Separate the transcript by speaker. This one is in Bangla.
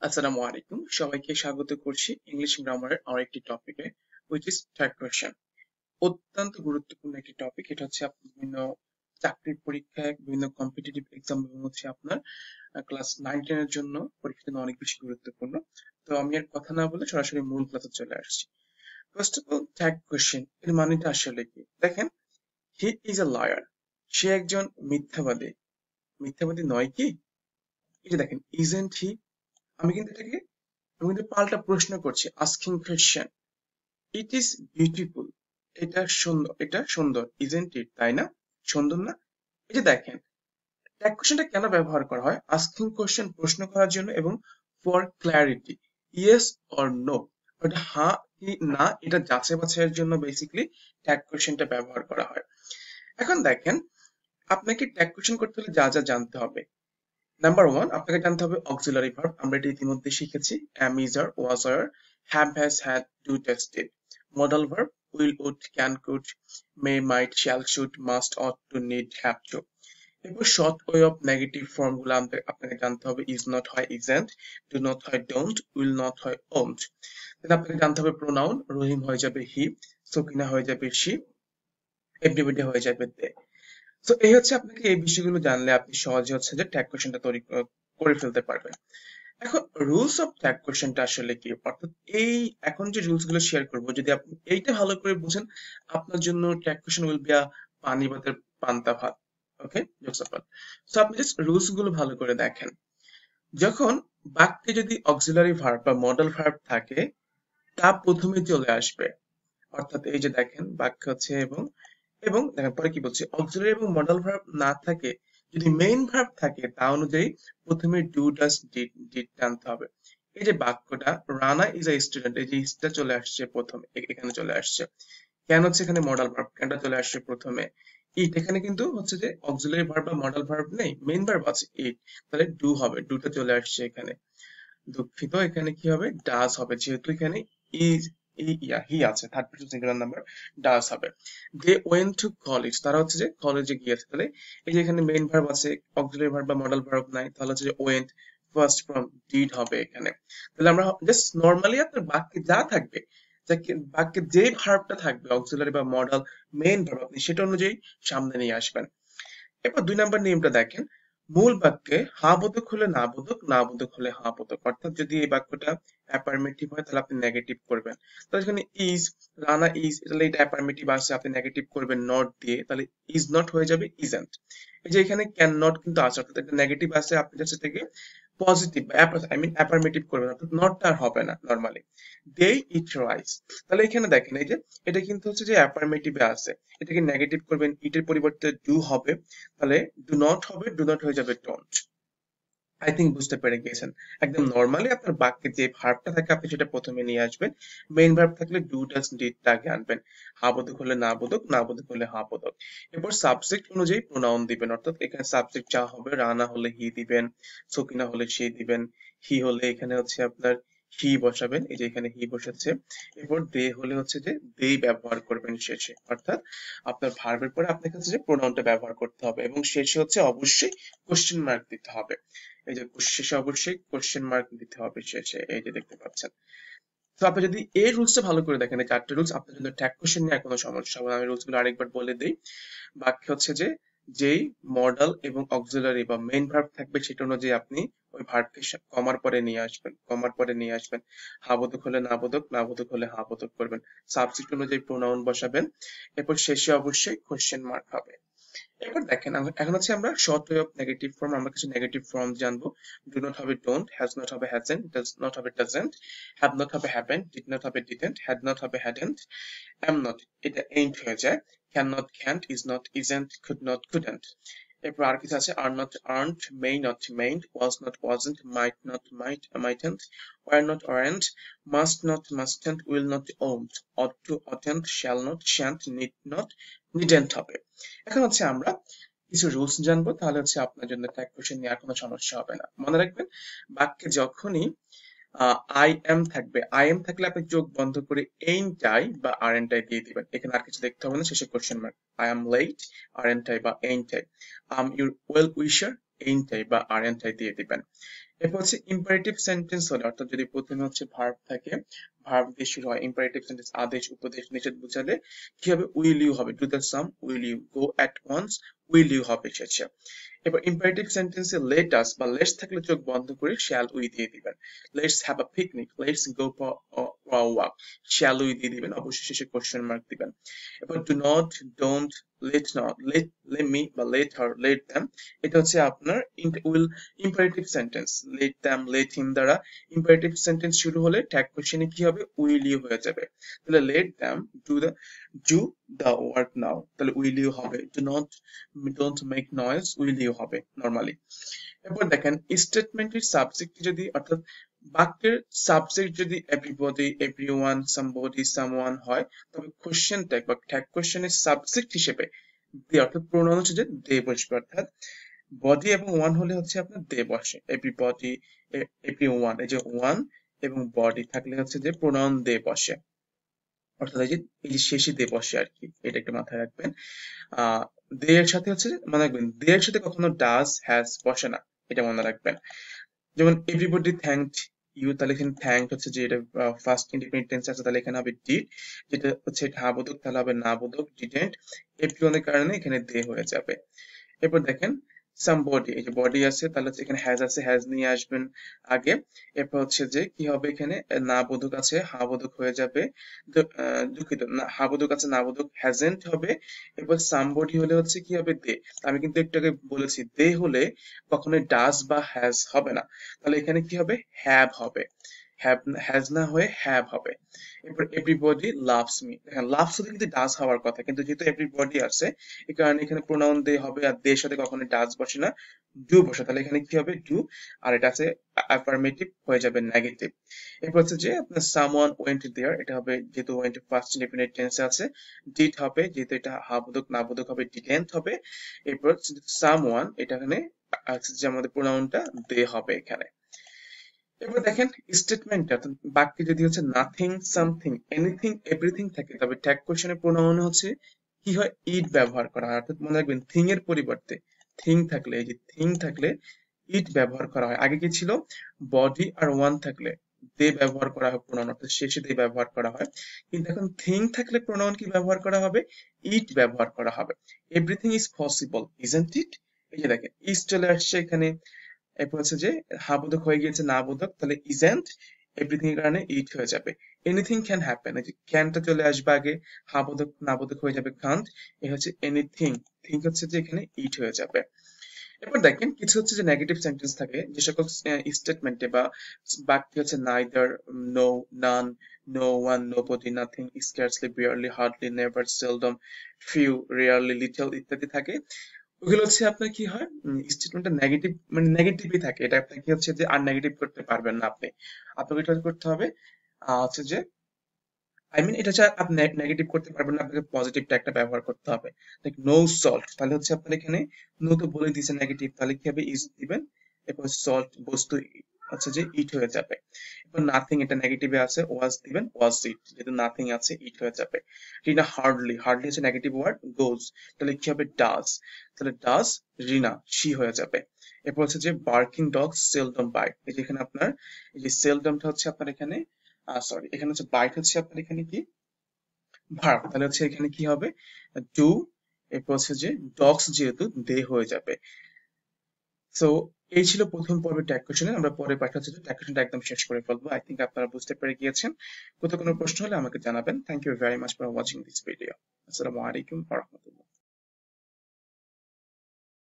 Speaker 1: আসসালামু আলাইকুম, সবাইকে স্বাগত করছি ইংলিশ গ্রামারের আরেকটি টপিকে, which is third question। অত্যন্ত গুরুত্বপূর্ণ একটি টপিক। এটা হচ্ছে আপনার বিভিন্ন চাকরির পরীক্ষায়, বিভিন্ন কম্পিটিটিভ এক্সাম এবং হচ্ছে আপনার ক্লাস 9-10 এর জন্য পরীক্ষার জন্য অনেক বেশি গুরুত্বপূর্ণ। তো আমি আর কথা না বলে সরাসরি মূল ক্লাসে চলে আসছি। ফার্স্ট অফ অল, থ্যার্ড কোয়েশ্চেন এর মানেটা আসলে কি? দেখেন, হি ইজ এ লায়ার। সে একজন মিথ্যাবাদী। মিথ্যাবাদী নয় কি? এই যে দেখেন, ইজেন্ট হি। আমি কিন্তু পাল্টা প্রশ্ন করছি, asking question. It is beautiful. এটা সুন্দর ইজেন্ট ইট, তাই না? সুন্দর না? এই যে দেখেন, ট্যাগ কোশ্চেনটা কেন ব্যবহার করা হয়? আস্কিং কোশ্চেন প্রশ্ন করার জন্য এবং for clarity, yes or no, ওটা হ্যাঁ কি না এটা যাচাই বাছাইয়ের জন্য বেসিক্যালি ট্যাগ কোশ্চেনটা ব্যবহার করা হয়। এখন দেখেন, আপনাকে ট্যাগ কোশ্চেন করতে হলে যা যা জানতে হবে। নাম্বার ওয়ান, আপনাকে জানতে হবে অক্সিলারি ভার্ব। আমরা এটা ইতিমধ্যে শিখেছি, am, is, are, was, are, have, has, had, do, does, did। Modal verb, will, would, can, could, may, might, shall, should, must, ought to, need, have to। এরপর short way of negative form গুলো আপনাকে জানতে হবে। ইজ নট হয় isn't, do not হয় don't, will not হয় won't। দেন আপনাকে জানতে হবে প্রোনাউন। রহিম হয়ে যাবে হি, সকিনা হয়ে যাবে she, এভরিবডি হয়ে যাবে they। তো এই হচ্ছে, আপনাকে এই বিষয়গুলো জানলে আপনি সহজে হচ্ছে যে ট্যাগ কোশ্চেনটা তৈরি করে ফেলতে পারবেন। এখন রুলস অফ ট্যাগ কোশ্চেনটা আসলে কি? অর্থাৎ এই এখন যে রুলস গুলো শেয়ার করবো, যদি আপনি এইটা ভালো করে বুঝেন, আপনার জন্য tag question will be a পানি ভাতের পান্তা ভাত। ওকে, জোকসাপাত। সো আপনি জাস্ট রুলস গুলো ভালো করে দেখেন। যখন বাক্যে যদি অক্সিলারি ভার্ব বা মডেল ভার্ব থাকে, তা প্রথমে চলে আসবে। অর্থাৎ এই যে দেখেন, বাক্য হচ্ছে এবং এবং দেখেন পরে কি বলছে, অক্সিলারি এবং মডেল ভার্ব না থাকে, যদি মেইন ভার্ব থাকে তা অনুযায়ী প্রথমে ডু ডাস ডিড ডিড টানতে হবে। এই যে বাক্যটা, রানা ইজ আ স্টুডেন্ট, এই যে ইজটা চলে আসছে প্রথমে, এখানে চলে আসছে। কেন হচ্ছে এখানে মডেল ভার্ব, কেনটা চলে আসছে প্রথমে? ইট, এখানে কিন্তু হচ্ছে যে অক্সিলারি ভার্ব বা মডেল ভার্ব নেই, মেইন ভার্ব আছে ইট, তাহলে ডু হবে, ডুটা চলে আসছে এখানে। দুঃখিত, এখানে কি হবে? ডাজ হবে, যেহেতু এখানে ইজ হি আছে, third person singular number, does হবে। দে ওয়েন্ট টু কলেজ, তারা হচ্ছে যে কলেজে গিয়েছে। তাহলে এই যে এখানে মেইন ভার্ব আছে, অক্সিলারি ভার্ব বা মডেল ভার্ব নাই, তাহলে হচ্ছে যে ওয়েন্ট, ফার্স্ট ফর্ম ডিড হবে এখানে। তাহলে আমরা জাস্ট নরমালি আপনার বাক্যে যা থাকবে, বাক্যে যে ভার্বটা থাকবে অক্সিলারি বা মডেল, মেইন ভার্ব, আপনি সেটা অনুযায়ী সামনে নিয়ে আসবেন। এরপর 2 নম্বর নিয়মটা দেখেন, মূল বাক্যে হ্যাঁ বোধক হলে না বোধক, না বোধক হলে হ্যাঁ বোধক। অর্থাৎ যদি এই বাক্যটা অ্যাফার্মেটিভ হয় তাহলে আপনি নেগেটিভ করবেন। তাহলে এখানে ইজ, রানা ইজ, তাহলে এটা অ্যাফার্মেটিভ আছে, আপনি নেগেটিভ করবেন নট দিয়ে, তাহলে ইজ নট হয়ে যাবে ইজেন্ট। এই যে এখানে ক্যান নট কিন্তু আছে, অর্থাৎ একটা নেগেটিভ আছে, আপনি জাস্ট থেকে পজিটিভ আই মিন অ্যাফার্মেটিভ করবেন, অর্থাৎ নটটা আর হবে না নরমালি। দে ইট রাইস, তাহলে এখানে দেখেন এই যে এটা কিন্তু হচ্ছে যে অ্যাফার্মেটিভে আছে, এটাকে নেগেটিভ করবেন, ইটের পরিবর্তে ডু হবে, তাহলে ডু নট হবে, ডু নট হয়ে যাবে ডোন্ট। আই থিঙ্ক বুঝতে পেরে গিয়েছেন। একদম নরমালি আপনার বাক্যে যে ভার্বটা থাকে আপনি সেটা প্রথমে নিয়ে আসবেন। মেইন ভার্ব থাকলে ডু ডাজ ডিডটা আগে আনবেন। হা বোধক হলে না বোধক, না বোধক হলে হা বোধক। এরপর সাবজেক্ট অনুযায়ী প্রোনাউন দিবেন, অর্থাৎ এখানে সাবজেক্ট যা হবে, রানা হলে হি দিবেন, সকিনা হলে সে দিবেন, হি হলে এখানে হচ্ছে আপনার হি বসাবেন, এই যে এখানে হি বসেছে। এরপর দে হলে হচ্ছে যে দে ব্যবহার করবেন শেষে, অর্থাৎ আপনার ভার্বের পরে আপনাকে হচ্ছে যে প্রোনাউনটা ব্যবহার করতে হবে এবং শেষে হচ্ছে অবশ্যই কোশ্চেন মার্ক দিতে হবে। এই যে শেষে অবশ্যই কোশ্চেন মার্ক দিতে হবে শেষে, এই যে দেখতে পাচ্ছেন। তো আপনি যদি এই রুলসটা ভালো করে দেখেন, এই 4টা রুলস, আপনার জন্য ট্যাগ কোশ্চেন নিয়ে আর কোনো সমস্যা হবে না। আমি রুলস গুলো আরেকবার বলে দিই। বাক্য হচ্ছে যে যেই মডেল এবং অক্সিলারি বা মেইন ভার্ব থাকবে সেটা অনুযায়ী আপনি ওই ভার্বকে কমার পরে নিয়ে আসবেন, কমার পরে নিয়ে আসবেন। হা বোধক হলে না বোধক, না বোধক হলে হা বোধক করবেন। সাবজেক্ট অনুযায়ী প্রোনাউন বসাবেন। এরপর শেষে অবশ্যই কোশ্চেন মার্ক হবে। এবার দেখেন, এখন হচ্ছে আমরা short way of negative form, আমরা কিছু নেগেটিভ ফর্ম জানবো। ডু নট হবে ডোন্ট, হ্যাজ নট হবে হ্যাজেন্ট, ডাজ নট হবে ডাজেন্ট, হ্যাভ নট হবে হ্যাভেন্ট, ডিড নট হবে ডিডেন্ট, হ্যাড নট হবে হ্যাডেন্ট, am not এটা ain't হয়ে যায়, can not can't, is not isn't, could not couldn't। এরপর আর কিছু আছে, are not aren't, may not mayn't, was not wasn't, might not mightn't, were not aren't, must not mustn't, will not won't, ought to oughtn't, shall not shan't, need not needn't হবে। এখন হচ্ছে আমরা কিছু রুলস জানবো, তাহলে হচ্ছে আপনার জন্য ট্যাগ কোশ্চেন নিয়ে আর কোনো সমস্যা হবে না। মনে রাখবেন, বাক্যে যখনই আই এম থাকবে, আই এম থাকলে আপনি চোখ বন্ধ করে ain't I বা aren't I দিয়ে দিবেন, এখানে আর কিছু দেখতে হবে না, শেষে question mark. I am late, aren't I বা ain't I, am your well wisher, ain't I বা aren't I দিয়ে দিবেন। এরপর হচ্ছে ইম্পারেটিভ সেন্টেন্স হলে, অর্থাৎ যদি প্রথমে হচ্ছে ভার্ব থাকে, ভার্ব দিয়ে শুরু হয়, ইম্পারেটিভ সেন্টেন্স আদেশ উপদেশ নিষেধ বোঝালে কি হবে, উইল ইউ হবে, do the sum, will you, go at once, will you হবে শেষে। এবার ইম্পারেটিভ সেন্টেন্সে লেট আস বা লেটস থাকলে চোখ বন্ধ করে শ্যাল উই দিয়ে দিবেন। Let's have a picnic, let's go for a walk, shall we দিয়ে দিবেন, অবশ্যই শেষে কোশ্চেন মার্ক দিবেন। এবার do not, don't, let not, let me বা লেট হার, লেট দ্যাম, এটা হচ্ছে আপনার will imperative sentence. Late them, let him দ্বারা ইম্পারেটিভ সেন্টেন্স শুরু হলে ট্যাগ কোশ্চেনে কি হবে, উইল ইউ হয়ে যাবে। তাহলে let them do the work now, তাহলে উইল ইউ হবে। Do not, don't make noise, will you হবে নরমালি। এরপর দেখেন স্টেটমেন্টের সাবজেক্ট যদি, অর্থাৎ বাক্যের সাবজেক্ট যদি এভরিবডি, এভরিওয়ান, সামবডি, সামওয়ান হয়, তবে কোশ্চেন ট্যাগ বা ট্যাগ কোশ্চেনের সাবজেক্ট হিসেবে দে, অর্থাৎ প্রোনাউন হচ্ছে যে দে বসবে। অর্থাৎ বডি এবং ওয়ান হলে হচ্ছে আপনার দে বসে, এভরিবডি, এভরিওয়ান, এই যে ওয়ান এবং বডি থাকলে হচ্ছে যে প্রোনাউন দে বসে, অর্থাৎ এই যে শেষে দে বসে আর কি, এটা একটু মাথায় রাখবেন। দে এর সাথে হচ্ছে মনে রাখবেন, দে এর সাথে কখনো ডাজ হ্যাজ বসে না, এটা মনে রাখবেন। যেমন এভরিবডি থ্যাঙ্কড ইউ, তাহলে এখানে থ্যাঙ্ক হচ্ছে যে এটা ফার্স্ট ইন্ডিপেন্ডেন্ট টেন্স আছে, তাহলে এখানে হবে ডিড, যেটা হচ্ছে এটা হ্যাঁ বোধক, তাহলে হবে না বোধক, ডিডেন্ট। এভরিওয়ানের কারণে এখানে দে হয়ে যাবে। এরপর দেখেন সামবডি, এই যে বডি আছে, তাহলে হচ্ছে এখানে হ্যাজ আছে, হ্যাজ নিয়ে আসবেন আগে। এরপর হচ্ছে যে কি হবে, এখানে না বোধক আছে, হা বোধক হয়ে যাবে। দুঃখিত, না হা বোধক আছে, না বোধক হ্যাজেন্ট হবে। এরপর সামবডি হলে হচ্ছে কি হবে, দে। আমি কিন্তু একটু আগে বলেছি দে হলে কখনোই ডাজ বা হ্যাজ হবে না, তাহলে এখানে কি হবে, হ্যাভ হবে। হ্যাভ, হ্যাজ না হয়ে হ্যাভ হবে। এরপর এভরিবডি লাভস মি, হ্যাঁ লাভস হলে কিন্তু ডাজ হওয়ার কথা, কিন্তু যেহেতু এভরিবডি আছে এই কারণে এখানে প্রোনাউন দে হবে, আর দে সাথে কখনো ডাজ বসে না, ডু বসে, তাহলে এখানে কি হবে, ডু, আর এটা আছে অ্যাফার্মেটিভ, হয়ে যাবে নেগেটিভ। এরপর হচ্ছে যে আপনার সামওয়ান ওয়েন্ট দেয়ার, এটা হবে যেহেতু ওয়েন্ট ফার্স্ট ইনডিফিনিট টেন্সে আছে। ডিড হবে, যেহেতু এটা হাবোধক না বোধক হবে, ডিডেন্ট হবে। এরপর সামওয়ান, এটা এখানে যে আমাদের প্রোনাউনটা দে হবে এখানে। এবার দেখেন স্টেটমেন্ট, বাক্যে যদি হচ্ছে নাথিং, সামথিং, এনিথিং, এভরিথিং থাকে, তবে ট্যাগ কোশ্চেনের প্রোনাউন হচ্ছে কি হয়, ইট ব্যবহার করা হয়। অর্থাৎ মনে রাখবেন থিং এর পরিবর্তে থিং থাকলে, এই যে থিং থাকলে ইট ব্যবহার করা হয়। আগে কি ছিল, বডি আর ওয়ান থাকলে দে ব্যবহার করা হয় প্রোনাউন, অর্থাৎ শেষে দে ব্যবহার করা হয়। কিন্তু এখন থিং থাকলে প্রোনাউন কি ব্যবহার করা হবে, ইট ব্যবহার করা হবে। Everything is possible, isn't it, এই যে দেখেন ইজ চলে আসছে এখানে। এরপর হচ্ছে যে হা বোধক হয়ে গিয়েছে না বোধক, তাহলে ইজেন্ট, এভরিথিং এর কারণে ইট হয়ে যাবে। এনিথিং ক্যান হ্যাপেন, এই যে ক্যানটা চলে আসবে আগে, হা বোধক না বোধক হয়ে যাবে কান্ট, এ হচ্ছে এনিথিং, থিং হচ্ছে যে এখানে ইট হয়ে যাবে। এরপর দেখেন কিছু হচ্ছে যে নেগেটিভ সেন্টেন্স থাকে, যে সকল স্টেটমেন্টে বা বাক্যে হচ্ছে neither, no, none, no one, nobody, nothing, scarcely, barely, hardly, never, seldom, few, rarely, little ইত্যাদি থাকে। ওগুলো হচ্ছে আপনার কি হয়, স্টেটমেন্টটা নেগেটিভ, মানে নেগেটিভই থাকে, এটা আপনার কি হচ্ছে যে আর নেগেটিভ করতে পারবেন না আপনি। আপনাকে এটা করতে হবে হচ্ছে যে এটা হচ্ছে আপনি নেগেটিভ করতে পারবেন না, আপনাকে পজিটিভটা একটা ব্যবহার করতে হবে। লাইক নো সল্ট, তাহলে হচ্ছে আপনার এখানে নো তো বলে দিয়েছে নেগেটিভ, তাহলে কি হবে, ইজ দিবেন। এরপর সল্ট বস্তু হচ্ছে যে ইট হয়ে যাবে। এরপর নাথিং, এটা নেগেটিভে আছে, ওয়াজ দিবেন, ওয়াজ ইট, যেহেতু নাথিং আছে ইট হয়ে যাবে। রিনা হার্ডলি, হার্ডলি হচ্ছে নেগেটিভ ওয়ার্ড, গোজ, তাহলে কি হবে, ডাজ, তাহলে ডাজ রিনা শি হয়ে যাবে। এরপর হচ্ছে যে বার্কিং ডগ সেলডম বাইট, এই যে এখানে আপনার এই যে সেলডমটা হচ্ছে আপনার এখানে সরি, এখানে হচ্ছে বাইট হচ্ছে আপনার এখানে কি ভার্ব, তাহলে হচ্ছে এখানে কি হবে, ডু। এরপর হচ্ছে যে ডগস যেহেতু দে হয়ে যাবে। সো এই ছিল প্রথম পর্বের ট্যাগ কোশ্চেন। আমরা পরের পাঠে হচ্ছে ট্যাগ কোশ্চেনটা একদম শেষ করে ফেলবো। আই থিঙ্ক আপনারা বুঝতে পেরে গিয়েছেন। কোথাও কোনো প্রশ্ন হলে আমাকে জানাবেন। Thank you very much for watching this video. আসসালামু আলাইকুম ওয়া রাহমাতুল্লাহ।